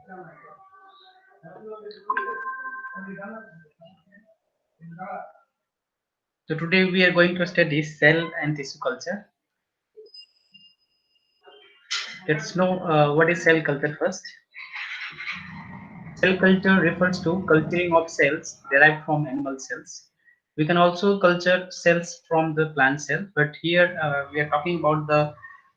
So today we are going to study cell and tissue culture. Let's know what is cell culture first. Cell culture refers to culturing of cells derived from animal cells. We can also culture cells from the plant cell, but here we are talking about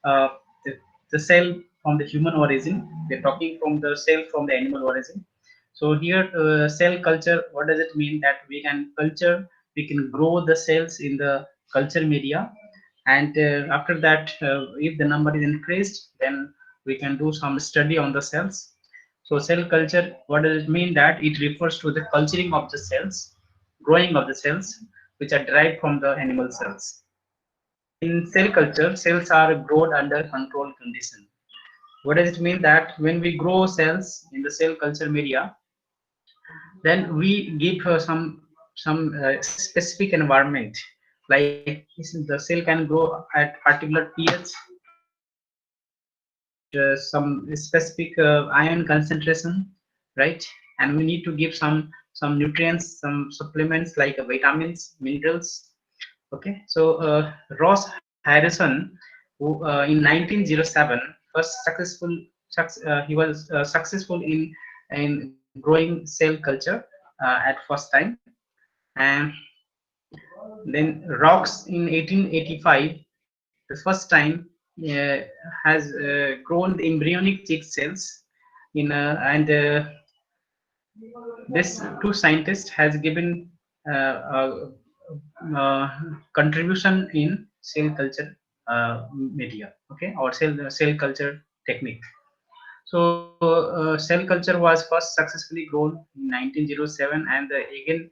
uh, the, the cell from the human origin. We are talking from the cell from the animal origin. So here, cell culture, what does it mean? That we can culture, we can grow the cells in the culture media, and after that, if the number is increased, then we can do some study on the cells. So cell culture, what does it mean? That it refers to the culturing of the cells, growing of the cells, which are derived from the animal cells. In cell culture, cells are grown under controlled condition. What does it mean? That when we grow cells in the cell culture media, then we give some specific environment, like the cell can grow at particular pH, some specific ion concentration, right? And we need to give some nutrients, some supplements like vitamins, minerals. Okay, so Ross Harrison, who in 1907 first he was successful in growing cell culture at first time, and then Rocks in 1885 the first time uh, has grown the embryonic chick cells in and this two scientists has given contribution in cell culture media, okay, or cell culture technique. So cell culture was first successfully grown in 1907, and again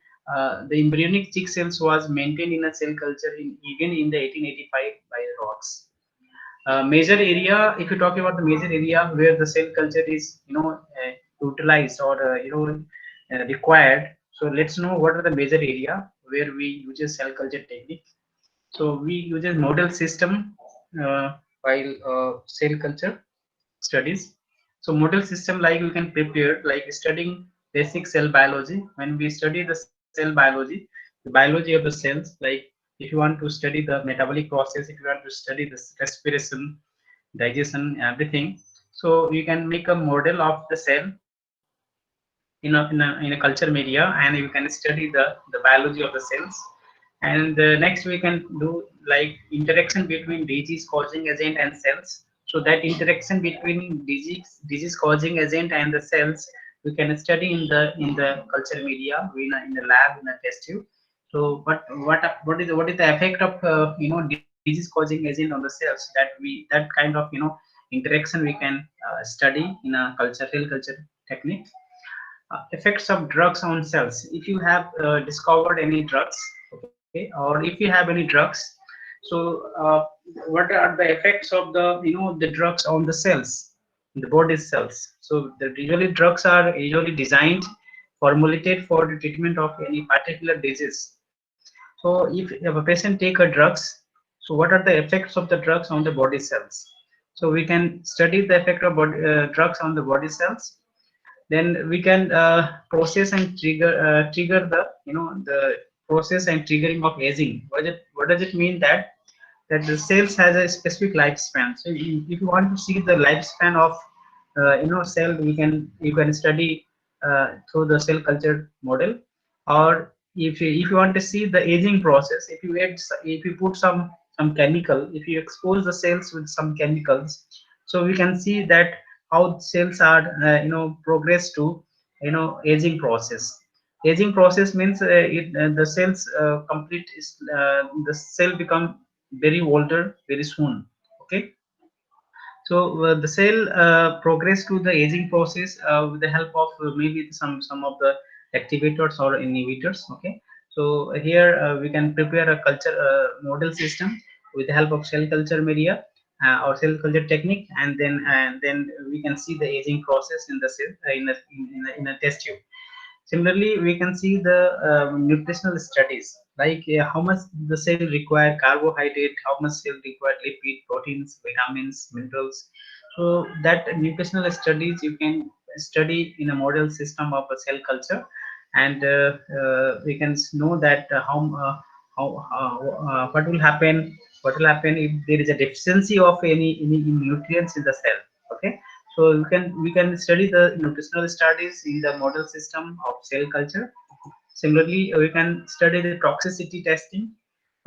the embryonic chick cells was maintained in a cell culture in again in the 1885 by Rocks. Major area, if you talk about the major area where the cell culture is utilized or required, so let's know what are the major area where we use a cell culture technique. So we use a model system while cell culture studies. So model system, like we can prepare like studying basic cell biology. When we study the cell biology, the biology of the cells, like if you want to study the metabolic process, if you want to study the respiration, digestion, everything, so you can make a model of the cell in a culture media, and you can study the biology of the cells. And next we can do like interaction between disease causing agent and cells. So that interaction between disease causing agent and the cells we can study in the culture media in the lab in a test tube. So what is the effect of disease causing agent on the cells, that kind of interaction we can study in a culture technique. Effects of drugs on cells. If you have discovered any drugs, okay, or if you have any drugs, so what are the effects of the drugs on the cells, the body cells. So the usually drugs are usually designed, formulated for the treatment of any particular disease. So if a patient take a drugs, so what are the effects of the drugs on the body cells? So we can study the effect of drugs on the body cells. Then we can process and trigger the process and triggering of aging. What does it mean? That the cells has a specific lifespan. So if you want to see the lifespan of cell, you can study through the cell culture model. Or if you want to see the aging process, if you put some chemical, if you expose the cells with some chemicals, so we can see that how cells are progress to aging process. Aging process means the cells complete is the cell become very older very soon. Okay, so the cell progress to the aging process with the help of maybe some of the activators or inhibitors. Okay, so here we can prepare a culture model system with the help of cell culture media or cell culture technique, and then we can see the aging process in the cell in a test tube. Similarly, we can see the nutritional studies, like how much the cell require carbohydrate, how much cell require lipid, proteins, vitamins, minerals. So that nutritional studies you can study in a model system of a cell culture, and we can know that what will happen, if there is a deficiency of any nutrients in the cell. Okay, so we can study the nutritional studies in the model system of cell culture. Similarly, we can study the toxicity testing.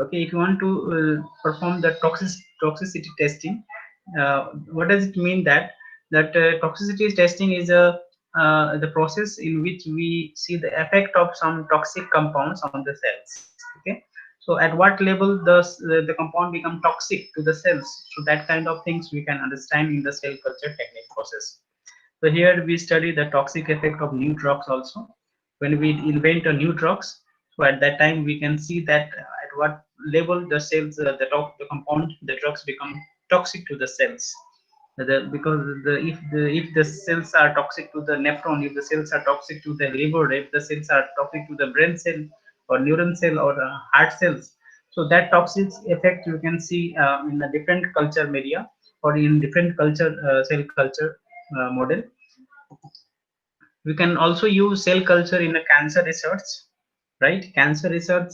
Okay, if you want to perform the toxicity testing, what does it mean? That toxicity testing is a the process in which we see the effect of some toxic compounds on the cells. Okay, so at what level does the compound become toxic to the cells? So that kind of things we can understand in the cell culture technique process. So here we study the toxic effect of new drugs also. When we invent a new drugs, so at that time we can see that at what level the cells, the compound, the drugs become toxic to the cells. Because if the cells are toxic to the nephron, if the cells are toxic to the liver, if the cells are toxic to the brain cell or neuron cell or heart cells, so that toxic effect you can see in a different culture media or in different culture cell culture model. We can also use cell culture in a cancer research, right? Cancer research,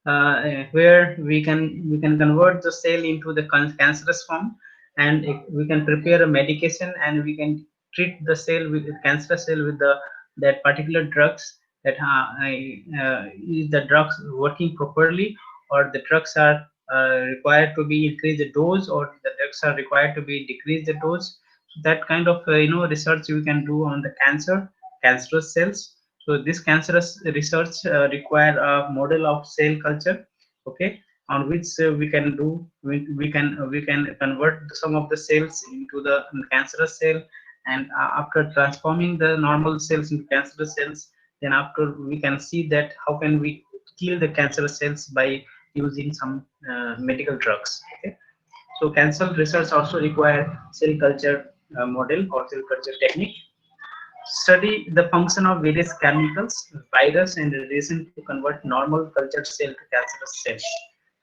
where we can convert the cell into the cancerous form, and we can prepare a medication, and we can treat the cell with the cancer cell with the that particular drugs. That is the drugs working properly, or the drugs are required to be increase the dose, or the drugs are required to be decrease the dose. So that kind of research we can do on the cancerous cells. So this cancerous research require a model of cell culture, okay, on which we can convert some of the cells into the cancerous cell, and after transforming the normal cells into cancerous cells, then after we can see that how can we kill the cancerous cells by using some medical drugs. Okay, so cancer research also require cell culture model or cell culture technique. Study the function of various chemicals, virus, and radiation to convert normal cultured cell to cancerous cells.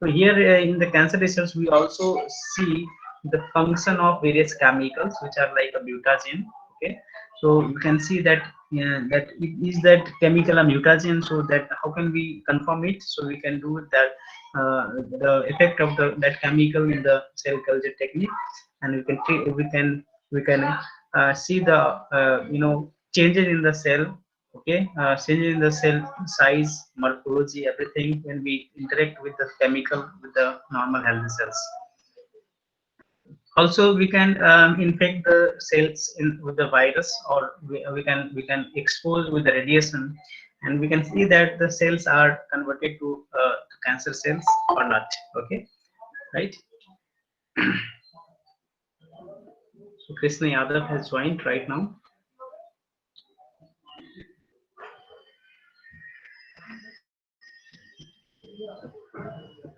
So here in the cancer research, we also see the function of various chemicals, which are like a mutagen. Okay, so you can see that that it is that chemical a mutagen. So that how can we confirm it? So we can do that the effect of that chemical in the cell culture technique, and we can see the changes in the cell. Okay, changes in the cell size, morphology, everything when we interact with the chemical with the normal healthy cells. Also we can infect the cells with the virus, or we can expose with the radiation, and we can see that the cells are converted to cancer cells or not. Okay, right. So Krishna Yadav has joined right now.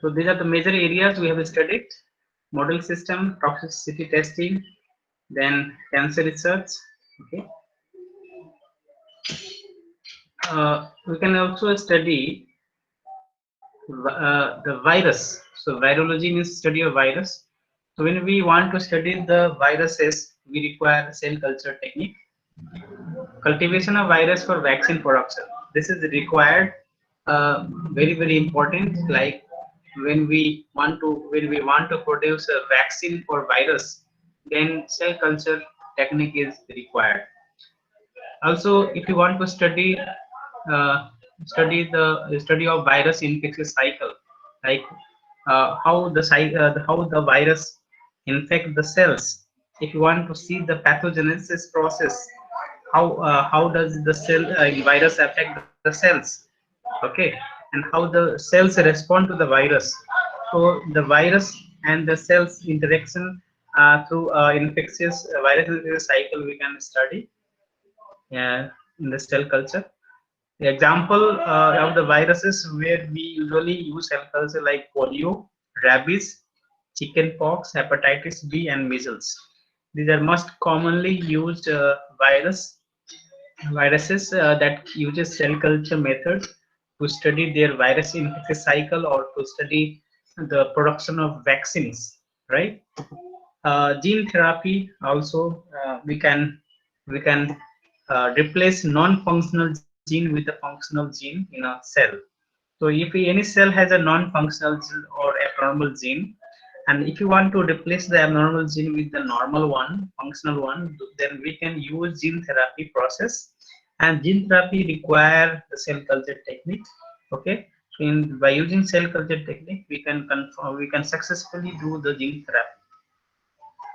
So these are the major areas we have studied: model system, toxicity testing, then cancer research. Okay, we can also study the virus. So virology means study of virus. So when we want to study the viruses, we require cell culture technique. Cultivation of virus for vaccine production. This is required, very important. Like when we want to produce a vaccine for virus, then cell culture technique is required. Also, if you want to uh, study of virus infection cycle, like how the virus infect the cells. If you want to see the pathogenesis process, how does the virus affect the cells? Okay, and how the cells respond to the virus. So the virus and the cells interaction through infectious virus infectious cycle we can study in the cell culture. The example of the viruses where we usually use cell culture like polio, rabies, chickenpox, hepatitis B, and measles. These are most commonly used viruses that uses cell culture method to study their virus infection cycle or to study the production of vaccines, right? Gene therapy also we can replace non-functional gene with a functional gene in a cell. So if any cell has a non-functional gene or abnormal gene, and if you want to replace the abnormal gene with the normal one, functional one, then we can use gene therapy process. And gene therapy require the cell culture technique. Okay, so by using cell culture technique, we can successfully do the gene therapy.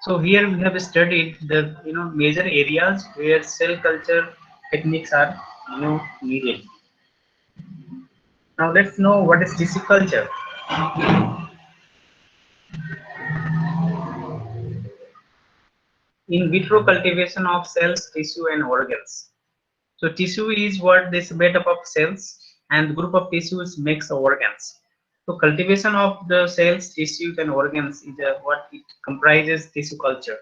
So here we have studied the major areas where cell culture techniques are needed. Now let's know what is tissue culture. In vitro cultivation of cells, tissue, and organs. So tissue is what is made up of cells, and the group of tissues makes the organs. So cultivation of the cells, tissues, and organs is what it comprises tissue culture.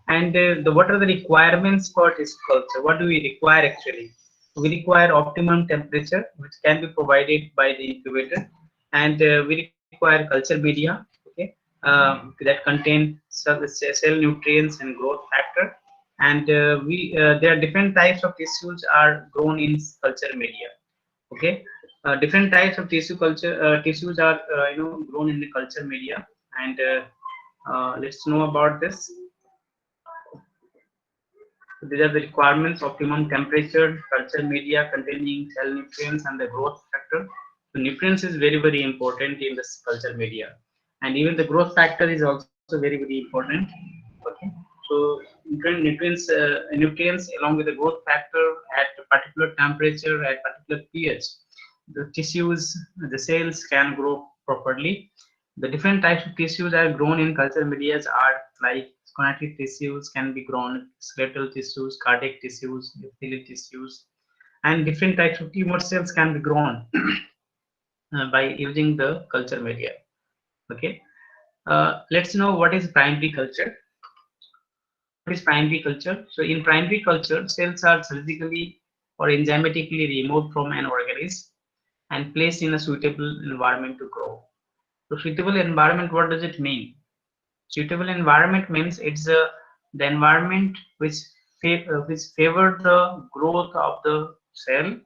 And what are the requirements for tissue culture? What do we require actually? We require optimum temperature, which can be provided by the incubator, and we require culture media, okay, that contain cell nutrients and growth factor. And we there are different types of tissues are grown in culture media. Okay, different types of tissues are grown in the culture media, and let's know about this. These are the requirements: optimum temperature, culture media containing cell nutrients, and the growth factor. So nutrients is very, very important in this culture media, and even the growth factor is also very, very important. Okay, so nutrients along with the growth factor at a particular temperature, at particular pH, the tissues, the cells can grow properly. The different types of tissues are grown in culture medias are like connective tissues can be grown, skeletal tissues, cardiac tissues, epithelial tissues, and different types of tumor cells can be grown by using the culture media. Okay, let's know what is primary culture. What is primary culture? So in primary culture, cells are surgically or enzymatically removed from an organism and placed in a suitable environment to grow. So suitable environment, what does it mean? Suitable environment means it's the environment which favor the growth of the cell,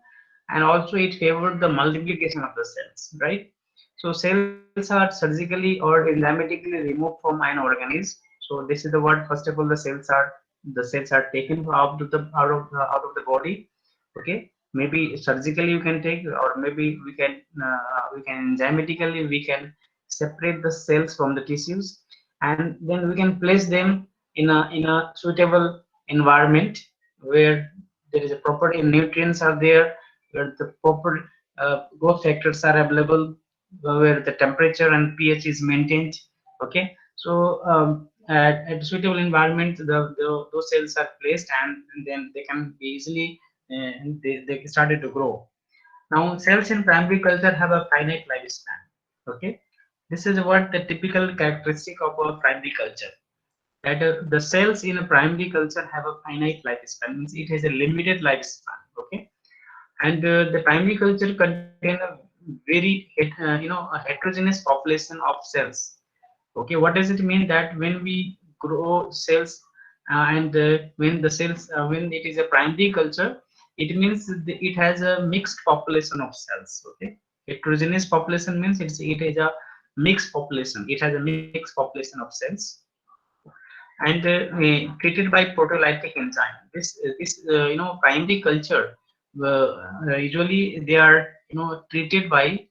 and also it favored the multiplication of the cells, right? So cells are surgically or enzymatically removed from an organism. So this is the word. First of all, the cells are taken out of the body. Okay, maybe surgically you can take, or maybe we can enzymatically we can separate the cells from the tissues, and then we can place them in a suitable environment where there is a proper nutrients are there, where the proper growth factors are available, where the temperature and pH is maintained. Okay, so at a suitable environment, those cells are placed, and then they can be easily they started to grow. Now, cells in primary culture have a finite lifespan. Okay, this is what the typical characteristic of a primary culture. That the cells in a primary culture have a finite lifespan. Means it has a limited lifespan. Okay, and the primary culture contain a very a heterogeneous population of cells. Okay, what does it mean? That when we grow cells and when it is a primary culture, it means it has a mixed population of cells. Okay, heterogeneous population means it is a mixed population. It has a mixed population of cells, and treated by proteolytic enzyme. This primary culture usually they are treated by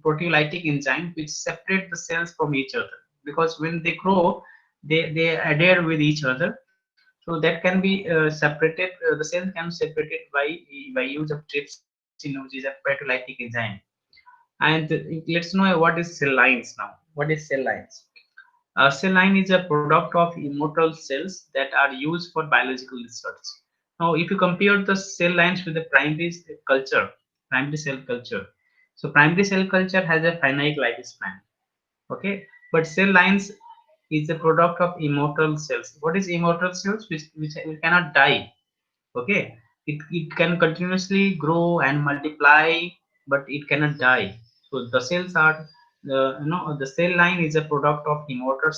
proteolytic enzyme which separate the cells from each other, because when they grow they adhere with each other. So that can be separated. The cells can be separated by use of trypsin, which is a proteolytic enzyme. And let's know what is cell lines now. What is cell lines? Cell line is a product of immortal cells that are used for biological research. Now, if you compare the cell lines with the primary cell culture, so primary cell culture has a finite lifespan. Okay, but cell lines is a product of immortal cells. What is immortal cells? Which cannot die. Okay, it can continuously grow and multiply, but it cannot die. So the cells are the cell line is a product of immortal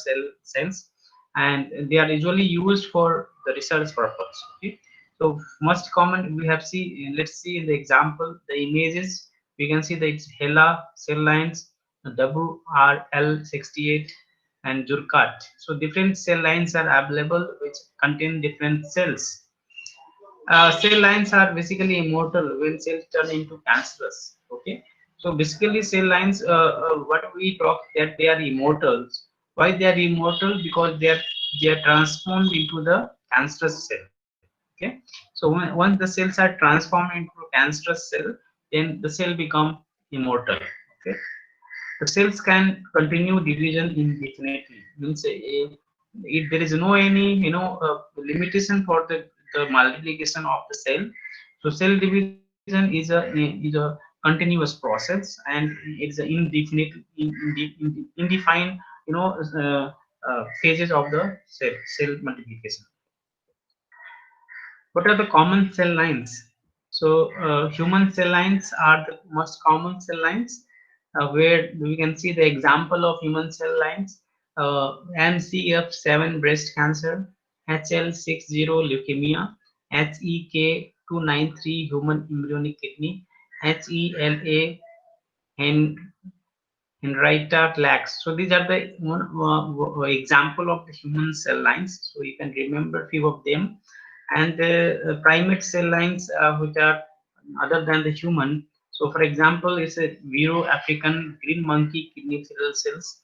cells, and they are usually used for the research purpose. Okay, So most common we have see, let's see the example, the images. We can see that it's HeLa cell lines, WRL68 and Jurkat. So different cell lines are available which contain different cells. Cell lines are basically immortal when cells turn into cancerous. Okay, so basically cell lines, what we talk that they are immortals. Why they are immortal? Because they are transformed into the cancerous cell. Okay, so once the cells are transformed into a cancerous cell, then the cell become immortal. Okay, the cells can continue division indefinitely. Means if there is no any limitation for the multiplication of the cell. So cell division is a continuous process, and it's an indefined phases of the cell multiplication. What are the common cell lines? So human cell lines are the most common cell lines, where we can see the example of human cell lines: MCF7 breast cancer, HL60 leukemia, HEK293 human embryonic kidney, HELA Henrietta lacks. So these are the one example of the human cell lines. So you can remember few of them, and primate cell lines which are other than the human. So for example, it's a Vero African green monkey kidney cells.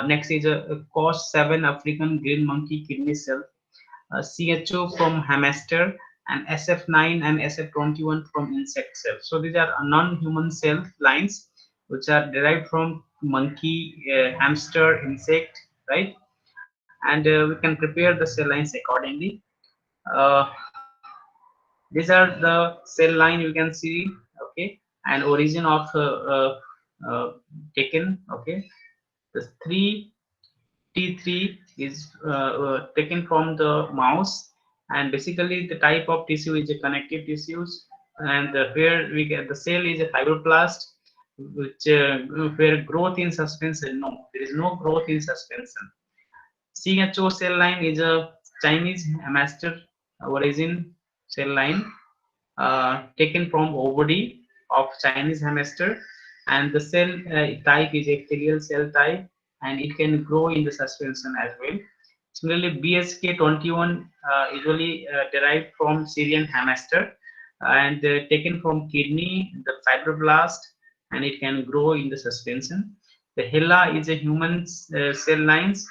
Next is a COS7 African green monkey kidney cell. CHO from hamster, and SF9 and SF21 from insect cells. So these are non-human cell lines which are derived from monkey, hamster, insect, right? And we can prepare the cell lines accordingly. Uh, these are the cell line you can see, okay, and origin of taken, okay. The 3T3 is taken from the mouse, and basically the type of tissue is a connective tissues, and where we get the cell is a fibroblast, which where growth in suspension. No, there is no growth in suspension. CHO cell line is a Chinese master origin cell line, taken from ovary of Chinese hamster, and the cell type is epithelial cell type, and it can grow in the suspension as well. Similarly, BSK21 usually derived from Syrian hamster, and taken from kidney, the fibroblast, and it can grow in the suspension. The HeLa is a human cell lines.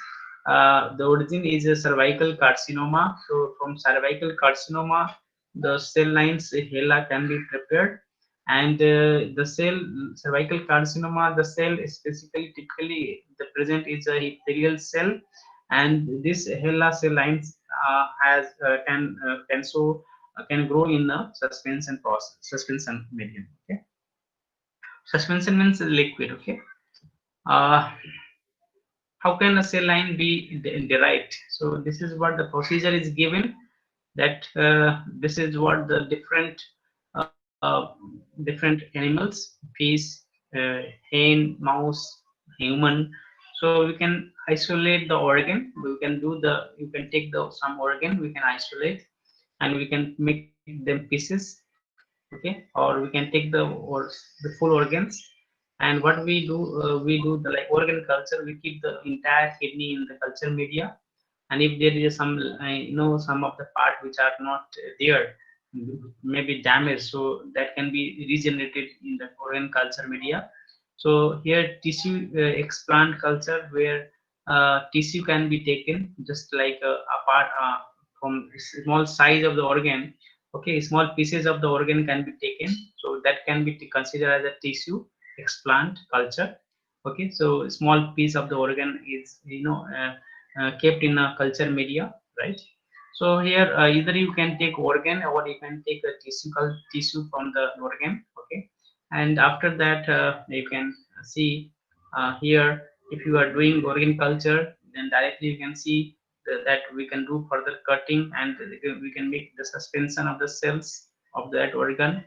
The origin is a cervical carcinoma. So from cervical carcinoma, the cell lines HeLa can be prepared, and the cell cervical carcinoma, the cell is basically typically the present is a epithelial cell, and this HeLa cell lines has can grow in a suspension process, suspension medium. Okay, suspension means liquid. Okay, uh, how can a cell line be derived? So this is what the procedure is given, that this is what the uh, different animals, fish, hen, mouse, human. So we can isolate the organ. We can do the. You can take the some organ. We can isolate, and we can make them pieces. Okay, or we can take the full organs. And what we do the like organ culture. We keep the entire kidney in the culture media, and if there is some some of the part which are not there, maybe damaged, so that can be regenerated in the organ culture media. So here tissue explant culture, where tissue can be taken just like a part from small size of the organ. Okay, small pieces of the organ can be taken, so that can be considered as a tissue explant culture. Okay, so small piece of the organ is kept in a culture media, right? So here either you can take organ, or you can take a tissue from the organ. Okay, and after that you can see here, if you are doing organ culture, then directly you can see that we can do further cutting, and we can make the suspension of the cells of that organ.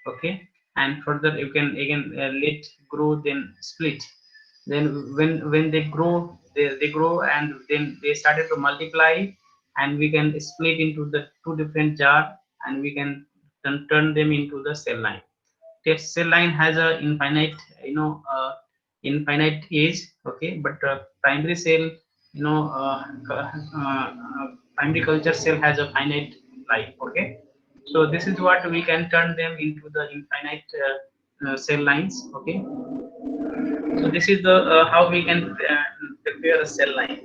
Okay, and further you can again let grow, then split. Then when they grow, they grow, and then they started to multiply, and we can split into the two different jar, and we can turn them into the cell line. This cell line has a infinite, infinite age, okay, but primary cell, primary culture cell has a finite life, okay. So this is what we can turn them into the infinite cell lines, okay. So this is the how we can prepare a cell line.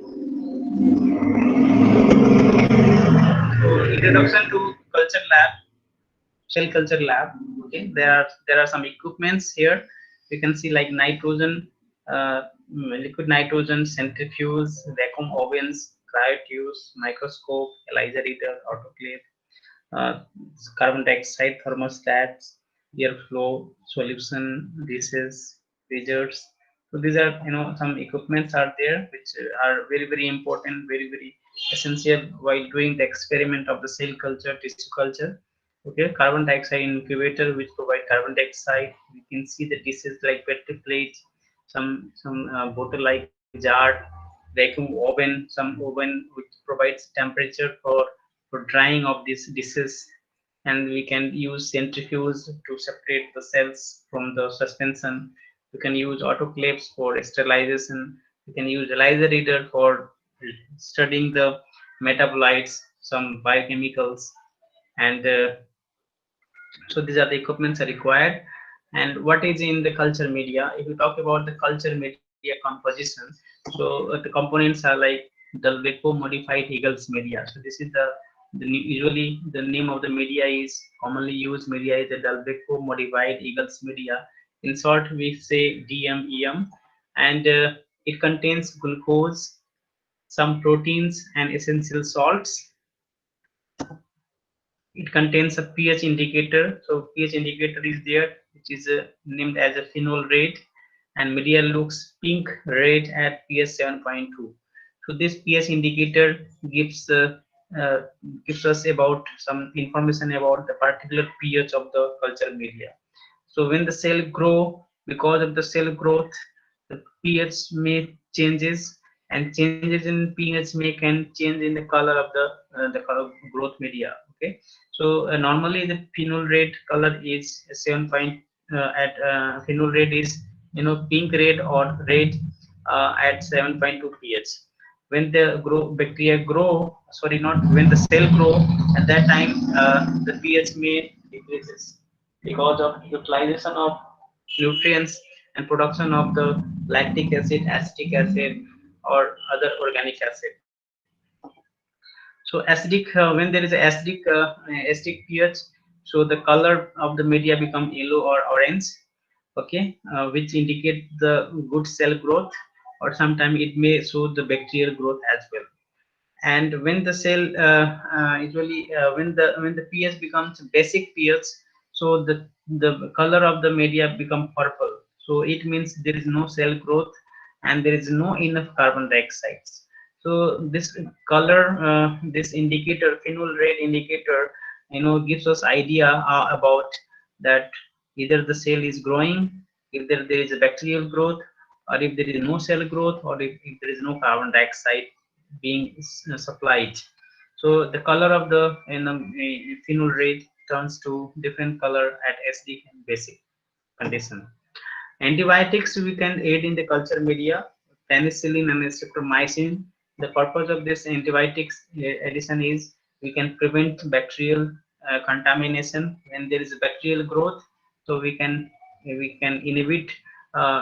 So introduction to culture lab, cell culture lab. Okay, there are some equipments here. You can see like nitrogen, liquid nitrogen, centrifuge, vacuum ovens, cryotubes, microscope, ELISA reader, autoclave, uh, carbon dioxide thermostats, airflow solution dishes, freezers. So these are, some equipments are there which are very important, very essential while doing the experiment of the cell culture, tissue culture. Okay, carbon dioxide incubator which provide carbon dioxide. We can see the dishes like petri plate, some bottle like jar, vacuum oven, some oven which provides temperature for drying of these dishes, and we can use centrifuge to separate the cells from the suspension. We can use autoclaves for sterilization. We can use ELISA reader for studying the metabolites, some biochemicals, and so these are the equipments are required. And what is in the culture media? If you talk about the culture media composition, so the components are like Delveco modified Eagles media. So this is usually the name of the media is commonly used media is the Delveco modified Eagles media. In short, we say DMEM, and it contains glucose, some proteins, and essential salts. It contains a pH indicator. So pH indicator is there, which is named as a phenol red, and media looks pink red at pH 7.2. So this pH indicator gives uh, uh, gives us about some information about the particular pH of the culture media. So when the cell grow, because of the cell growth, the pH may changes, and changes in pH may can change in the color of the color growth media. Okay, so normally the phenol red color is 7 point at phenol red is pink red or red at 7.2 pH. When the bacteria grow, sorry, not when the cell grow, at that time the pH may decreases because of utilization of nutrients and production of the lactic acid, acetic acid, or other organic acid. So acidic, when there is a acidic pH, so the color of the media become yellow or orange, okay, which indicate the good cell growth, or sometimes it may show the bacterial growth as well. And when the cell usually when the pH becomes basic pH, so the color of the media become purple. So it means there is no cell growth and there is no enough carbon dioxide. So this color, this indicator, phenol red indicator, gives us idea about that either the cell is growing, if there is a bacterial growth, or if there is no cell growth, or if there is no carbon dioxide being supplied. So the color of the phenol red turns to different color at acidic and basic condition. Antibiotics we can aid in the culture media, penicillin and streptomycin. The purpose of this antibiotics addition is we can prevent bacterial contamination when there is bacterial growth. So we can inhibit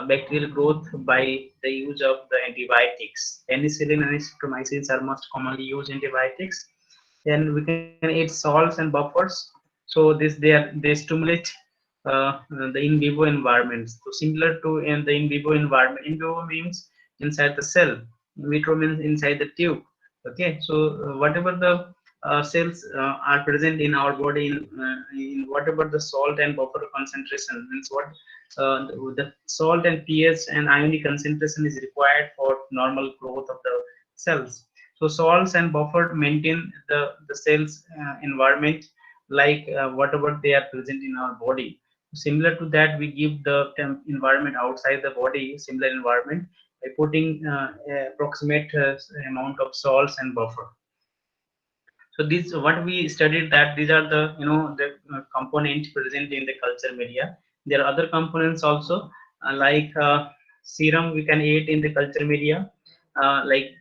bacterial growth by the use of the antibiotics. Penicillin and streptomycin are most commonly used antibiotics. Then we can add salts and buffers. So they stimulate the in vivo environments. So similar to in the in vivo environment, in vivo means inside the cell, in vitro means inside the tube. Okay, so whatever the cells are present in our body, in whatever the salt and buffer concentration means what the salt and pH and ionic concentration is required for normal growth of the cells. So salts and buffer maintain the cells environment like whatever they are present in our body. Similar to that, we give the environment outside the body similar environment by putting approximate amount of salts and buffer. So these what we studied, that these are the the components present in the culture media. There are other components also, like serum we can eat in the culture media, like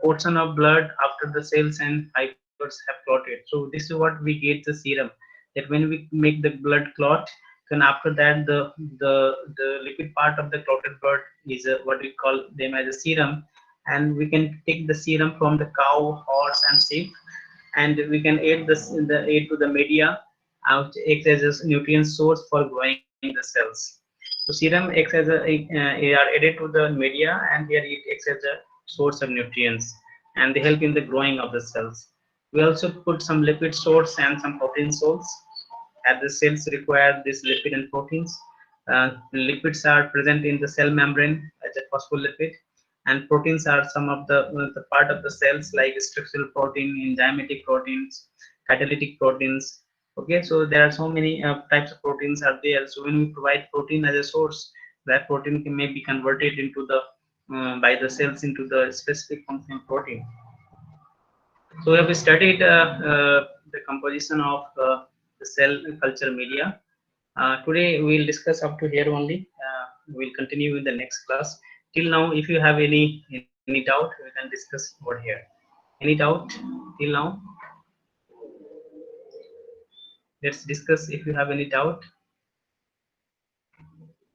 portion of blood after the cells and fibers have clotted. So this is what we get the serum, that when we make the blood clot, then after that the liquid part of the clotted blood is what we call them as a serum, and we can take the serum from the cow, horse, and sheep, and we can add aid to the media, which acts as a nutrient source for growing the cells. So serum acts as are added to the media, and here it acts as a source of nutrients, and they help in the growing of the cells. We also put some lipid source and some protein source, as the cells require this lipid and proteins. Lipids are present in the cell membrane as a phospholipid, and proteins are some of the part of the cells, like structural protein, enzymatic proteins, catalytic proteins. Okay, so there are so many types of proteins are there. So when we provide protein as a source, that protein may be converted into the by the cells into the specific functional protein. So we have studied the composition of the cell culture media. Today we'll discuss up to here only. We'll continue in the next class. Till now, if you have any doubt, we can discuss over here. Any doubt till now? Let's discuss if you have any doubt.